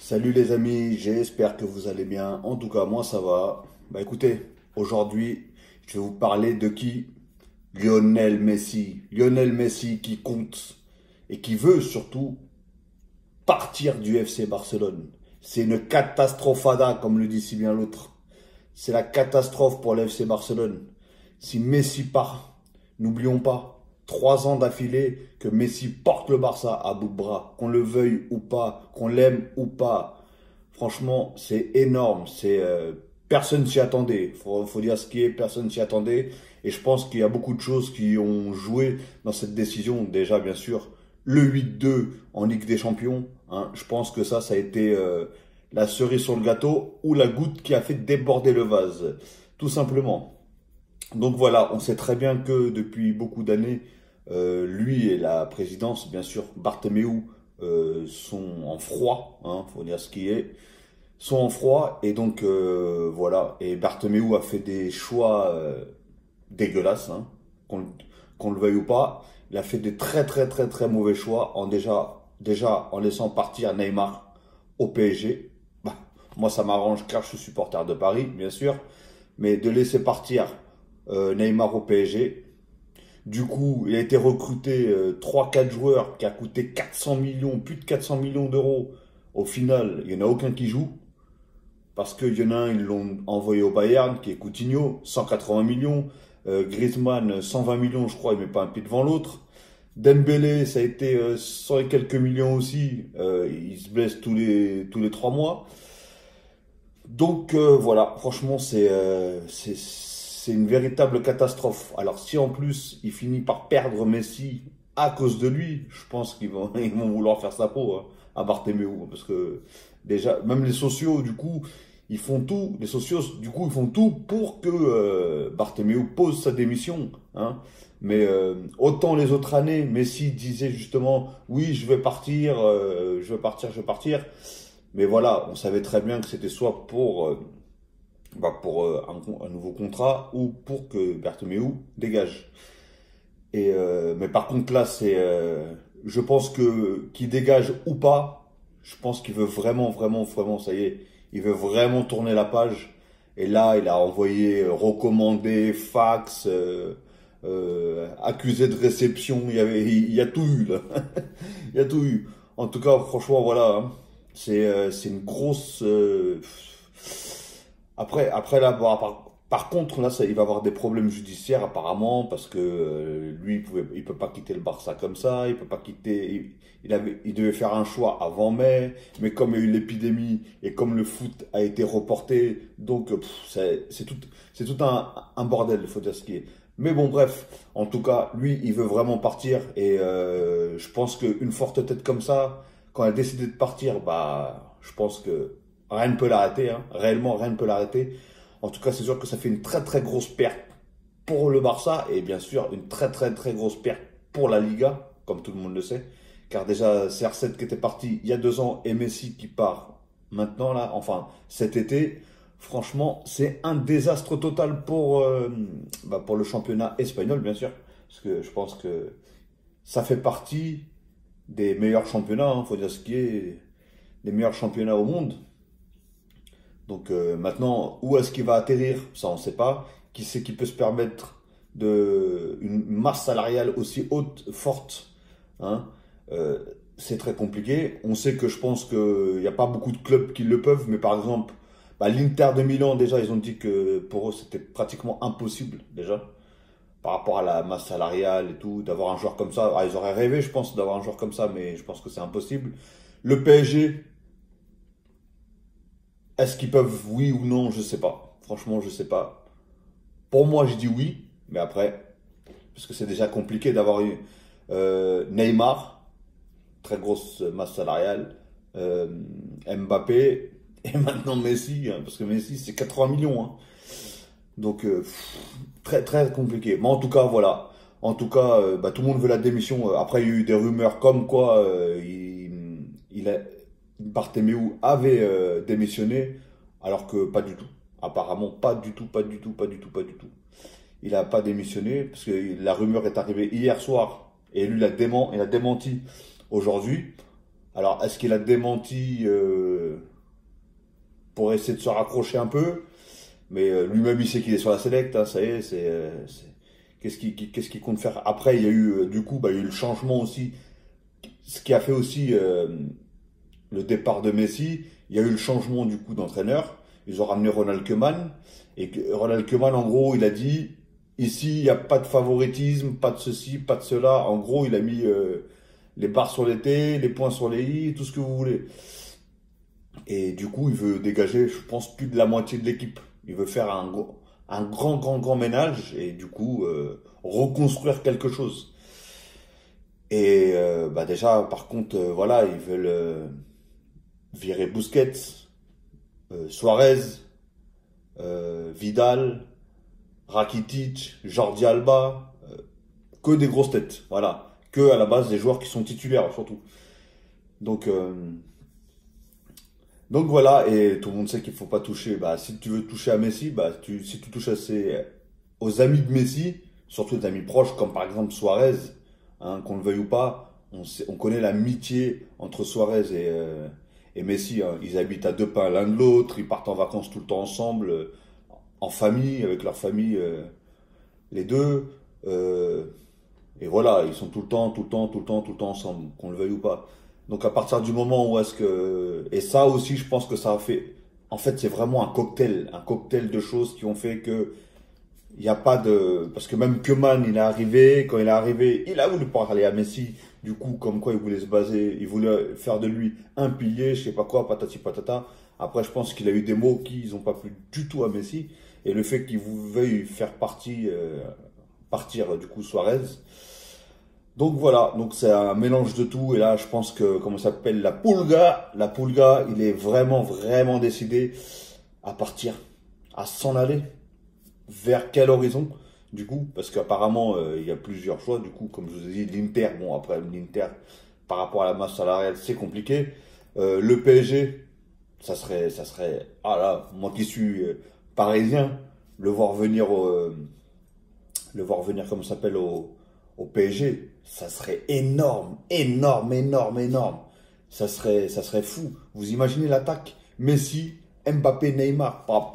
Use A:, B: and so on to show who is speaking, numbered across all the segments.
A: Salut les amis, j'espère que vous allez bien. En tout cas, moi ça va. Bah écoutez, aujourd'hui, je vais vous parler de qui? Lionel Messi. Lionel Messi qui compte et qui veut surtout partir du FC Barcelone. C'est une catastrophada, comme le dit si bien l'autre. C'est la catastrophe pour le FC Barcelone. Si Messi part, n'oublions pas, 3 ans d'affilée que Messi porte le Barça à bout de bras, qu'on le veuille ou pas, qu'on l'aime ou pas. Franchement, c'est énorme. Personne s'y attendait. Faut dire ce qui est, personne s'y attendait. Et je pense qu'il y a beaucoup de choses qui ont joué dans cette décision. Déjà, bien sûr, le 8-2 en Ligue des Champions. Hein. Je pense que ça a été la cerise sur le gâteau ou la goutte qui a fait déborder le vase, tout simplement. Donc voilà, on sait très bien que depuis beaucoup d'années, lui et la présidence, bien sûr, Bartomeu, sont en froid, hein, faut dire ce qui est, sont en froid, et donc voilà, et Bartomeu a fait des choix dégueulasses, hein, qu'on le veuille ou pas. Il a fait des très très très très mauvais choix en déjà en laissant partir Neymar au PSG. Bah, moi ça m'arrange car je suis supporter de Paris, bien sûr, mais de laisser partir Neymar au PSG. Du coup, il a été recruté 3-4 joueurs qui a coûté 400 millions, plus de 400 millions d'euros. Au final, il n'y en a aucun qui joue. Parce qu'il y en a un, ils l'ont envoyé au Bayern, qui est Coutinho, 180 millions. Griezmann, 120 millions, je crois, il ne met pas un pied devant l'autre. Dembélé, ça a été 100 et quelques millions aussi. Il se blesse tous les 3 mois. Donc voilà, franchement, c'est une véritable catastrophe. Alors si en plus il finit par perdre Messi à cause de lui, je pense qu'ils vont, ils vont vouloir faire sa peau hein, à Bartomeu. Parce que déjà, même les sociaux, du coup, ils font tout. Les sociaux, du coup, ils font tout pour que Bartomeu pose sa démission. Hein. Mais autant les autres années, Messi disait justement, oui, je vais partir, je vais partir, je vais partir. Mais voilà, on savait très bien que c'était soit pour un nouveau contrat ou pour que Bartomeu dégage. Mais par contre là, je pense que qu'il dégage ou pas, je pense qu'il veut vraiment, vraiment, vraiment, ça y est, il veut vraiment tourner la page. Et là, il a envoyé recommandé, fax, accusé de réception. Il y a tout eu là. Il y a tout eu. En tout cas, franchement, voilà. Hein. C'est une grosse. Après là, bon, par contre, là, il va avoir des problèmes judiciaires apparemment parce que lui, il peut pas quitter le Barça comme ça, il peut pas quitter. Il devait faire un choix avant mai, mais comme il y a eu l'épidémie et comme le foot a été reporté, donc c'est tout un bordel, il faut dire ce qui est. Mais bon, bref, en tout cas, lui, il veut vraiment partir et je pense qu'une forte tête comme ça, quand elle a décidé de partir, bah, je pense que rien ne peut l'arrêter, hein. Réellement, rien ne peut l'arrêter. En tout cas, c'est sûr que ça fait une très très grosse perte pour le Barça et bien sûr une très très très grosse perte pour la Liga, comme tout le monde le sait. Car déjà, CR7 qui était parti il y a 2 ans et Messi qui part maintenant, là, enfin cet été, franchement, c'est un désastre total pour le championnat espagnol, bien sûr. Parce que je pense que ça fait partie des meilleurs championnats, hein, faut dire ce qui est, des meilleurs championnats au monde. Donc maintenant, où est-ce qu'il va atterrir? Ça, on ne sait pas. Qui c'est qui peut se permettre une masse salariale aussi haute, forte, hein? C'est très compliqué. On sait que je pense qu'il n'y a pas beaucoup de clubs qui le peuvent, mais par exemple, bah, l'Inter de Milan, déjà, ils ont dit que pour eux, c'était pratiquement impossible, déjà, par rapport à la masse salariale et tout, d'avoir un joueur comme ça. Ah, ils auraient rêvé, je pense, d'avoir un joueur comme ça, mais je pense que c'est impossible. Le PSG, est-ce qu'ils peuvent, oui ou non, je sais pas. Franchement, je sais pas. Pour moi, je dis oui, mais après, parce que c'est déjà compliqué d'avoir eu Neymar, très grosse masse salariale, euh, Mbappé et maintenant Messi, hein, parce que Messi c'est 80 millions. Hein. Donc très très compliqué. Mais en tout cas, voilà. En tout cas, bah, tout le monde veut la démission. Après, il y a eu des rumeurs comme quoi Bartomeu avait démissionné, alors que pas du tout. Apparemment, pas du tout, pas du tout, pas du tout, pas du tout. Il n'a pas démissionné, parce que la rumeur est arrivée hier soir, et lui, il a démenti aujourd'hui. Alors, est-ce qu'il a démenti pour essayer de se raccrocher un peu. Mais lui-même, il sait qu'il est sur la select, hein, ça y est, qu'est-ce qu'il compte faire? Après, il y a eu, du coup, bah, il y a eu le changement aussi, ce qui a fait aussi le départ de Messi. Il y a eu le changement, du coup, d'entraîneur. Ils ont ramené Ronald Koeman. Et Ronald Koeman, en gros, il a dit, ici, il n'y a pas de favoritisme, pas de ceci, pas de cela. En gros, il a mis les barres sur les T, les points sur les I, tout ce que vous voulez. Et du coup, il veut dégager, je pense, plus de la moitié de l'équipe. Il veut faire un grand ménage et du coup, reconstruire quelque chose. Et bah déjà, par contre, voilà, ils veulent virer Busquets, Suarez, Vidal, Rakitic, Jordi Alba, que des grosses têtes, voilà. Que à la base des joueurs qui sont titulaires surtout. Donc, euh, Donc voilà, et tout le monde sait qu'il faut pas toucher. Bah, si tu veux toucher à Messi, bah, si tu touches aux amis de Messi, surtout les amis proches, comme par exemple Suarez, hein, qu'on le veuille ou pas, on connaît l'amitié entre Suarez et Messi, hein. Ils habitent à deux pas l'un de l'autre, ils partent en vacances tout le temps ensemble, en famille, avec leur famille, les deux. Euh, et voilà, ils sont tout le temps ensemble, qu'on le veuille ou pas. Donc à partir du moment où est-ce que... Et ça aussi, je pense que ça a fait... En fait, c'est vraiment un cocktail de choses qui ont fait que il n'y a pas de... Parce que même Koeman, il est arrivé, quand il est arrivé, il a voulu parler à Messi, du coup, comme quoi il voulait se baser, il voulait faire de lui un pilier, je sais pas quoi, patati patata. Après, je pense qu'il a eu des mots qui n'ont pas plu du tout à Messi. Et le fait qu'il veuille faire partir du coup Suarez, donc voilà, donc c'est un mélange de tout. Et là, je pense que, comment ça s'appelle, la Pulga, il est vraiment décidé à partir, à s'en aller. Vers quel horizon, du coup? Parce qu'apparemment, il y a plusieurs choix. Du coup, comme je vous ai dit, l'Inter, bon, après, l'Inter, par rapport à la masse salariale, c'est compliqué. Le PSG, ah là, moi qui suis parisien, le voir venir comment ça s'appelle, au PSG, ça serait énorme. Ça serait fou. Vous imaginez l'attaque? Messi, Mbappé, Neymar. Pa.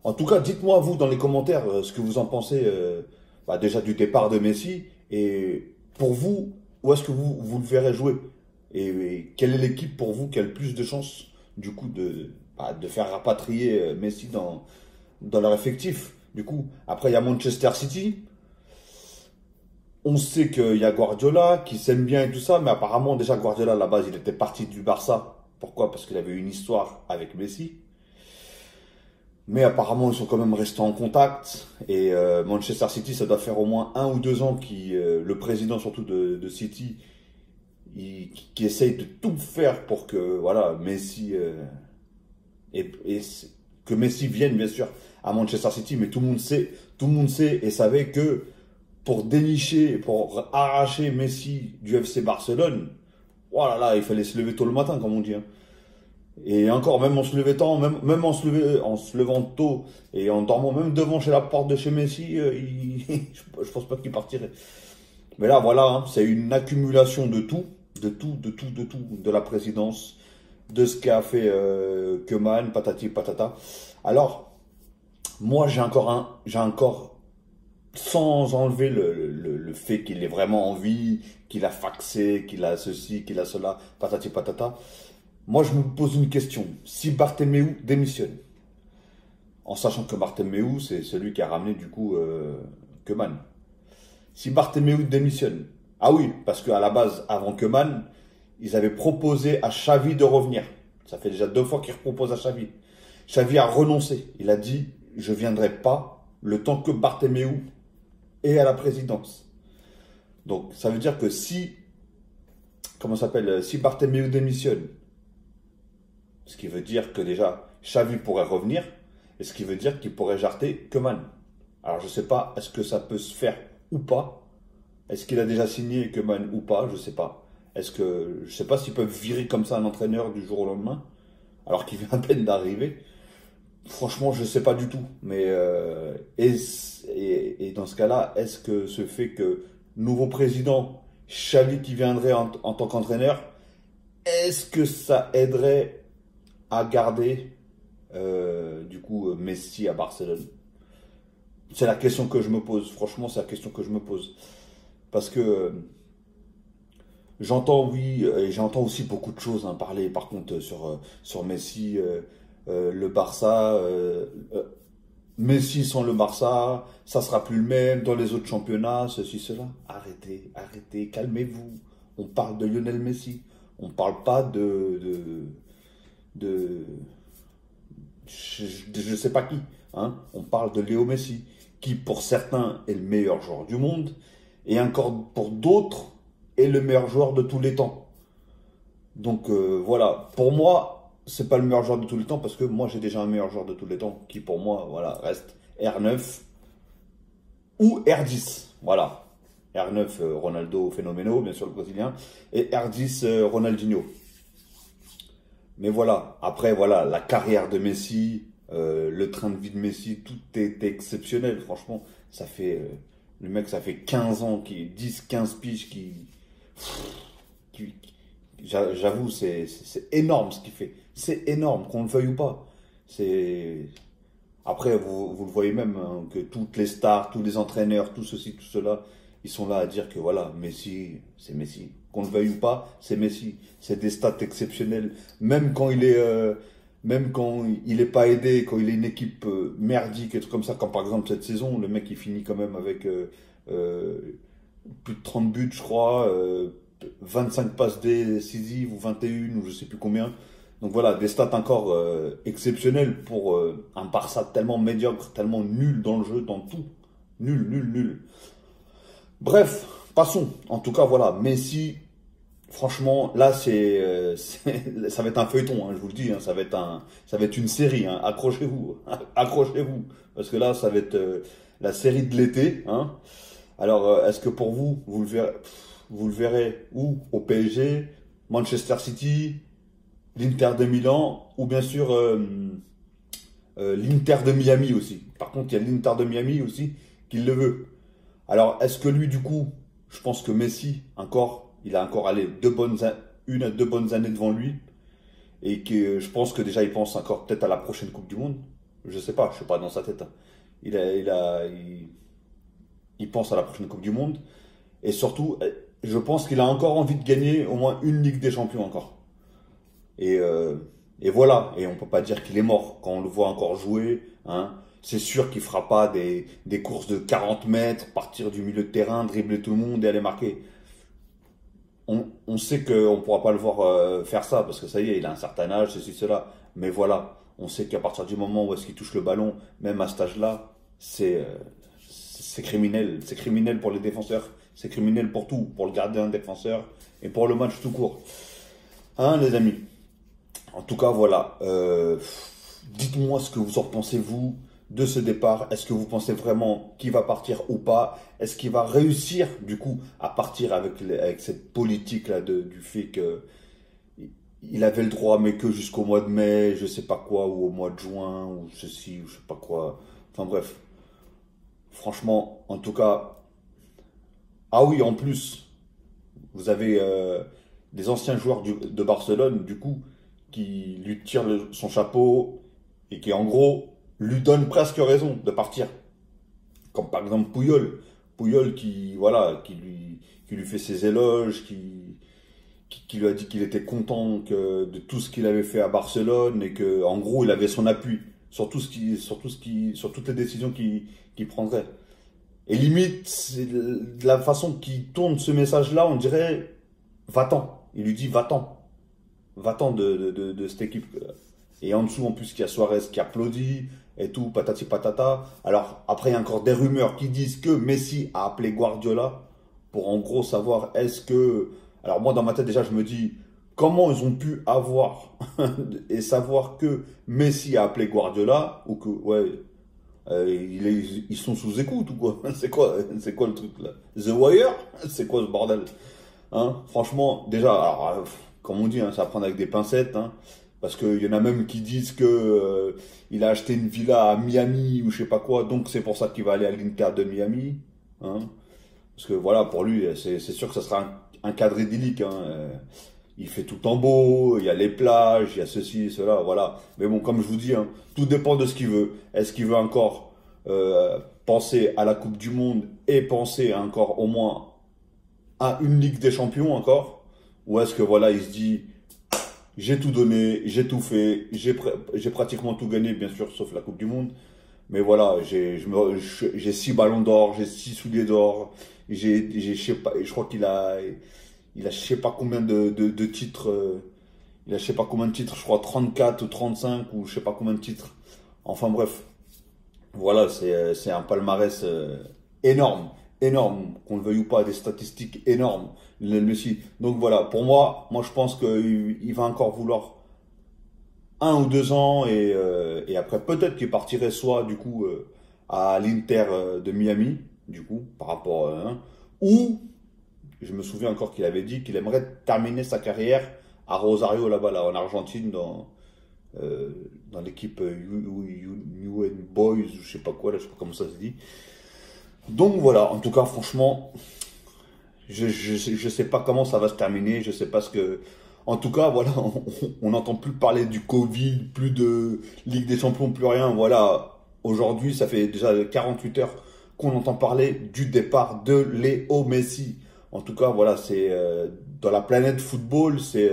A: En tout cas, dites-moi, vous, dans les commentaires, ce que vous en pensez, bah, déjà du départ de Messi. Et pour vous, où est-ce que vous le verrez jouer? Et quelle est l'équipe pour vous qui a le plus de chances, du coup, de faire rapatrier Messi dans leur effectif? Du coup, après, il y a Manchester City. On sait qu'il y a Guardiola qui s'aime bien et tout ça, mais apparemment, déjà, Guardiola, à la base, il était parti du Barça. Pourquoi? Parce qu'il avait une histoire avec Messi. Mais apparemment, ils sont quand même restés en contact. Et Manchester City, ça doit faire au moins 1 ou 2 ans que le président, surtout de City, qui essaye de tout faire pour que voilà, Messi et que Messi vienne, bien sûr, à Manchester City. Mais tout le monde sait et savait que pour dénicher, pour arracher Messi du FC Barcelone, voilà, là, il fallait se lever tôt le matin, comme on dit, hein. Et encore, même en se levant tôt, même en se levant tôt et en dormant même devant chez la porte de chez Messi, je pense pas qu'il partirait. Mais là, voilà, hein, c'est une accumulation de la présidence, de ce qu'a fait Koeman, patati patata. Alors, moi, j'ai encore, sans enlever le fait qu'il ait vraiment envie, qu'il a faxé, qu'il a ceci, qu'il a cela, patati patata. Moi, je me pose une question. Si Bartomeu démissionne, en sachant que Bartomeu, c'est celui qui a ramené du coup Koeman. Si Bartomeu démissionne, ah oui, parce qu'à la base, avant Koeman, ils avaient proposé à Xavi de revenir. Ça fait déjà 2 fois qu'ils proposent à Xavi. Xavi a renoncé. Il a dit, je ne viendrai pas le temps que Bartomeu est à la présidence. Donc, ça veut dire que si Bartomeu démissionne, ce qui veut dire que déjà, Xavi pourrait revenir, et ce qui veut dire qu'il pourrait jarter Koeman. Alors je ne sais pas, est-ce que ça peut se faire ou pas? Est-ce qu'il a déjà signé Koeman ou pas? Je ne sais pas. Je ne sais pas s'ils peuvent virer comme ça un entraîneur du jour au lendemain, alors qu'il vient à peine d'arriver. Franchement, je ne sais pas du tout. Mais et dans ce cas-là, est-ce que ce fait que nouveau président, Xavi qui viendrait en tant qu'entraîneur, est-ce que ça aiderait à garder du coup Messi à Barcelone? C'est la question que je me pose. Franchement, c'est la question que je me pose. Parce que j'entends, oui, et j'entends aussi beaucoup de choses hein, parler, par contre, sur Messi, le Barça. Messi sans le Barça, ça sera plus le même dans les autres championnats, ceci, cela. Arrêtez, arrêtez, calmez-vous. On parle de Lionel Messi. On parle pas de je sais pas qui. Hein. On parle de Léo Messi, qui pour certains est le meilleur joueur du monde, et encore pour d'autres est le meilleur joueur de tous les temps. Donc voilà, pour moi, c'est pas le meilleur joueur de tous les temps, parce que moi j'ai déjà un meilleur joueur de tous les temps, qui pour moi voilà, reste R9 ou R10. Voilà. R9, Ronaldo Phénoméno, bien sûr le brésilien, et R10, Ronaldinho. Mais voilà, après, voilà, la carrière de Messi, le train de vie de Messi, tout est exceptionnel, franchement. Ça fait, le mec, ça fait 15 ans, 10, 15 piges, qui- j'avoue, c'est énorme ce qu'il fait. C'est énorme, qu'on le veuille ou pas. C'est, après, vous le voyez même, hein, que toutes les stars, tous les entraîneurs, tout ceci, tout cela, ils sont là à dire que voilà, Messi, c'est Messi. Qu'on le veuille ou pas, c'est Messi. C'est des stats exceptionnels. Même quand il est pas aidé, quand il est une équipe merdique et trucs comme ça, comme par exemple cette saison, le mec il finit quand même avec euh, plus de 30 buts, je crois, 25 passes décisives ou 21 ou je sais plus combien. Donc voilà, des stats encore exceptionnelles pour un Barça tellement médiocre, tellement nul dans le jeu, dans tout. Nul, nul, nul. Bref, passons. En tout cas, voilà, Messi, franchement, là, ça va être un feuilleton, hein, je vous le dis, hein, ça va être une série, hein, accrochez-vous, accrochez-vous, parce que là, ça va être la série de l'été, hein. Alors, est-ce que pour vous, vous le verrez où? Au PSG, Manchester City, l'Inter de Milan, ou bien sûr l'Inter de Miami aussi. Par contre, il y a l'Inter de Miami aussi qui le veut. Alors, est-ce que lui, du coup, je pense que Messi, encore, il a encore allé une à deux bonnes années devant lui, et que je pense que déjà il pense encore peut-être à la prochaine Coupe du Monde. Je sais pas, je suis pas dans sa tête, hein. Il pense à la prochaine Coupe du Monde, et surtout, je pense qu'il a encore envie de gagner au moins une Ligue des Champions encore. Et, euh, et voilà, et on peut pas dire qu'il est mort quand on le voit encore jouer, hein. C'est sûr qu'il fera pas des courses de 40 mètres, partir du milieu de terrain, dribbler tout le monde et aller marquer. On sait qu'on ne pourra pas le voir faire ça, parce que ça y est, il a un certain âge, ceci, cela. Mais voilà, on sait qu'à partir du moment où est-ce qu'il touche le ballon, même à cet âge-là, c'est criminel. C'est criminel pour les défenseurs, c'est criminel pour tout, pour le gardien défenseur et pour le match tout court. Hein, les amis? En tout cas, voilà. Dites-moi ce que vous en pensez, vous, de ce départ. Est-ce que vous pensez vraiment qu'il va partir ou pas? Est-ce qu'il va réussir, du coup, à partir avec cette politique-là du fait que il avait le droit, mais que jusqu'au mois de mai, je sais pas quoi, ou au mois de juin, ou ceci, ou je sais pas quoi. Enfin bref, franchement, en tout cas, ah oui, en plus, vous avez des anciens joueurs de Barcelone, du coup, qui lui tirent son chapeau et qui, en gros, lui donnent presque raison de partir. Comme par exemple Puyol. Puyol qui, voilà, qui lui fait ses éloges, qui lui a dit qu'il était content de tout ce qu'il avait fait à Barcelone et que, en gros, il avait son appui sur sur toutes les décisions qu'il prendrait. Et limite, c'est de la façon qu'il tourne ce message-là, on dirait, va-t'en. Il lui dit, va-t'en. Va-t'en de cette équipe. Et en dessous, en plus, il y a Suarez qui applaudit et tout, patati patata. Alors, après, il y a encore des rumeurs qui disent que Messi a appelé Guardiola pour en gros savoir est-ce que. Alors, moi, dans ma tête, déjà, je me dis comment ils ont pu avoir et savoir que Messi a appelé Guardiola ou que, ouais, ils sont sous écoute ou quoi? C'est quoi le truc là? The Wire? C'est quoi ce bordel? Hein, franchement, déjà, alors, comme on dit, hein, ça va prendre avec des pincettes, hein, parce qu'il y en a même qui disent que il a acheté une villa à Miami ou je sais pas quoi, donc c'est pour ça qu'il va aller à l'Inter de Miami, hein, parce que voilà, pour lui, c'est sûr que ça sera un cadre idyllique, hein, il fait tout en beau, il y a les plages, il y a ceci, cela, voilà. Mais bon, comme je vous dis, hein, tout dépend de ce qu'il veut. Est-ce qu'il veut encore penser à la Coupe du Monde et penser encore au moins à une Ligue des Champions encore? Ou est-ce que voilà, il se dit, j'ai tout donné, j'ai tout fait, j'ai pratiquement tout gagné, bien sûr, sauf la Coupe du Monde. Mais voilà, j'ai 6 ballons d'or, j'ai 6 souliers d'or, je sais pas, je crois il a je sais pas combien de titres, il a je sais pas combien de titres, je crois 34 ou 35 ou je sais pas combien de titres. Enfin bref, voilà, c'est un palmarès énorme, énorme, qu'on le veuille ou pas, des statistiques énormes, Lionel Messi. Donc voilà, pour moi je pense qu'il va encore vouloir 1 ou 2 ans et après peut-être qu'il partirait soit du coup à l'Inter de Miami, du coup, par rapport à ou je me souviens encore qu'il avait dit qu'il aimerait terminer sa carrière à Rosario là-bas, là, en Argentine, dans l'équipe UN Boys, ou je sais pas quoi, là, je sais pas comment ça se dit. Donc voilà, en tout cas, franchement, je sais pas comment ça va se terminer, je sais pas ce que. En tout cas, voilà, on n'entend plus parler du Covid, plus de Ligue des Champions, plus rien. Voilà, aujourd'hui, ça fait déjà 48 heures qu'on entend parler du départ de Léo Messi. En tout cas, voilà, c'est dans la planète football, c'est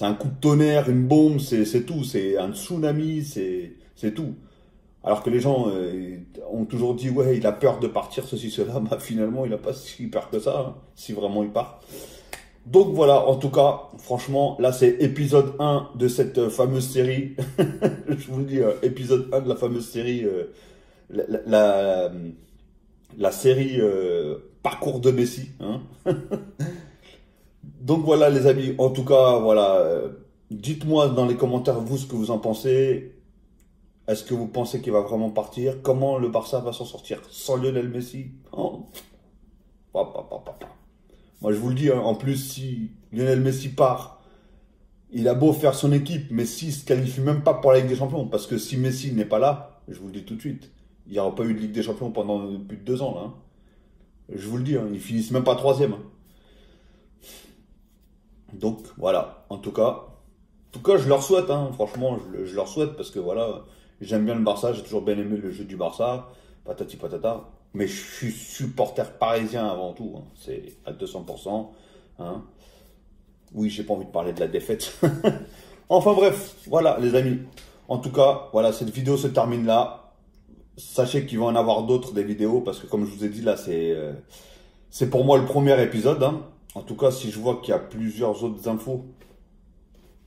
A: un coup de tonnerre, une bombe, c'est tout, c'est un tsunami, c'est tout. Alors que les gens ont toujours dit, ouais, il a peur de partir, ceci, cela. Bah, finalement, il n'a pas si peur que ça, hein, si vraiment il part. Donc voilà, en tout cas, franchement, là, c'est épisode 1 de cette fameuse série. Je vous le dis, épisode 1 de la fameuse série, la, la, la série Parcours de Messi. Hein. Donc voilà, les amis, en tout cas, voilà, dites-moi dans les commentaires, vous, ce que vous en pensez. Est-ce que vous pensez qu'il va vraiment partir? Comment le Barça va s'en sortir sans Lionel Messi? Oh. Moi, je vous le dis, hein, en plus, si Lionel Messi part, il a beau faire son équipe, mais s'il ne se qualifie même pas pour la Ligue des Champions, parce que si Messi n'est pas là, je vous le dis tout de suite, il n'y aura pas eu de Ligue des Champions pendant plus de 2 ans. Là, hein. Je vous le dis, hein, ils finissent même pas troisième. Hein. Donc, voilà, en tout cas, je leur souhaite, hein, franchement, je leur souhaite, parce que voilà, j'aime bien le Barça, j'ai toujours bien aimé le jeu du Barça, patati patata, mais je suis supporter parisien avant tout, hein, c'est à 200%. Hein. Oui, j'ai pas envie de parler de la défaite. Enfin bref, voilà les amis. En tout cas, voilà, cette vidéo se termine là. Sachez qu'il va en avoir d'autres des vidéos, parce que comme je vous ai dit là, c'est pour moi le premier épisode. Hein. En tout cas, si je vois qu'il y a plusieurs autres infos,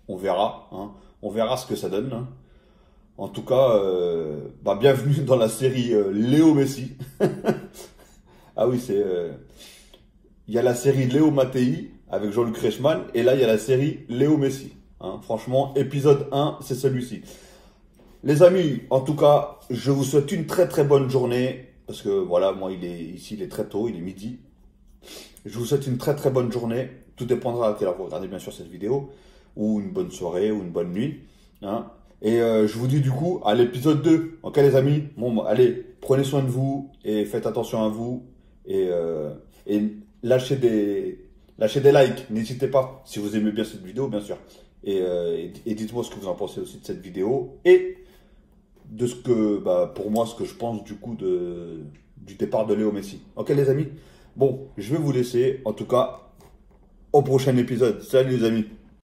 A: on verra. Hein. On verra ce que ça donne. Hein. En tout cas, bah, bienvenue dans la série Léo Messi. Ah oui, il y a la série Léo Mattei avec Jean-Luc Reichmann. Et là, il y a la série Léo Messi. Hein. Franchement, épisode 1, c'est celui-ci. Les amis, en tout cas, je vous souhaite une très très bonne journée. Parce que voilà, moi, il est très tôt, il est midi. Je vous souhaite une très très bonne journée. Tout dépendra à quelle heure vous regardez bien sûr cette vidéo. Ou une bonne soirée, ou une bonne nuit. Hein. Et je vous dis du coup à l'épisode 2. Ok les amis? Bon, allez, prenez soin de vous et faites attention à vous. Et lâchez des likes. N'hésitez pas si vous aimez bien cette vidéo, bien sûr. Et dites-moi ce que vous en pensez aussi de cette vidéo. Et de ce que, bah, pour moi, ce que je pense du coup du départ de Léo Messi. Ok les amis? Bon, je vais vous laisser. En tout cas, au prochain épisode. Salut les amis.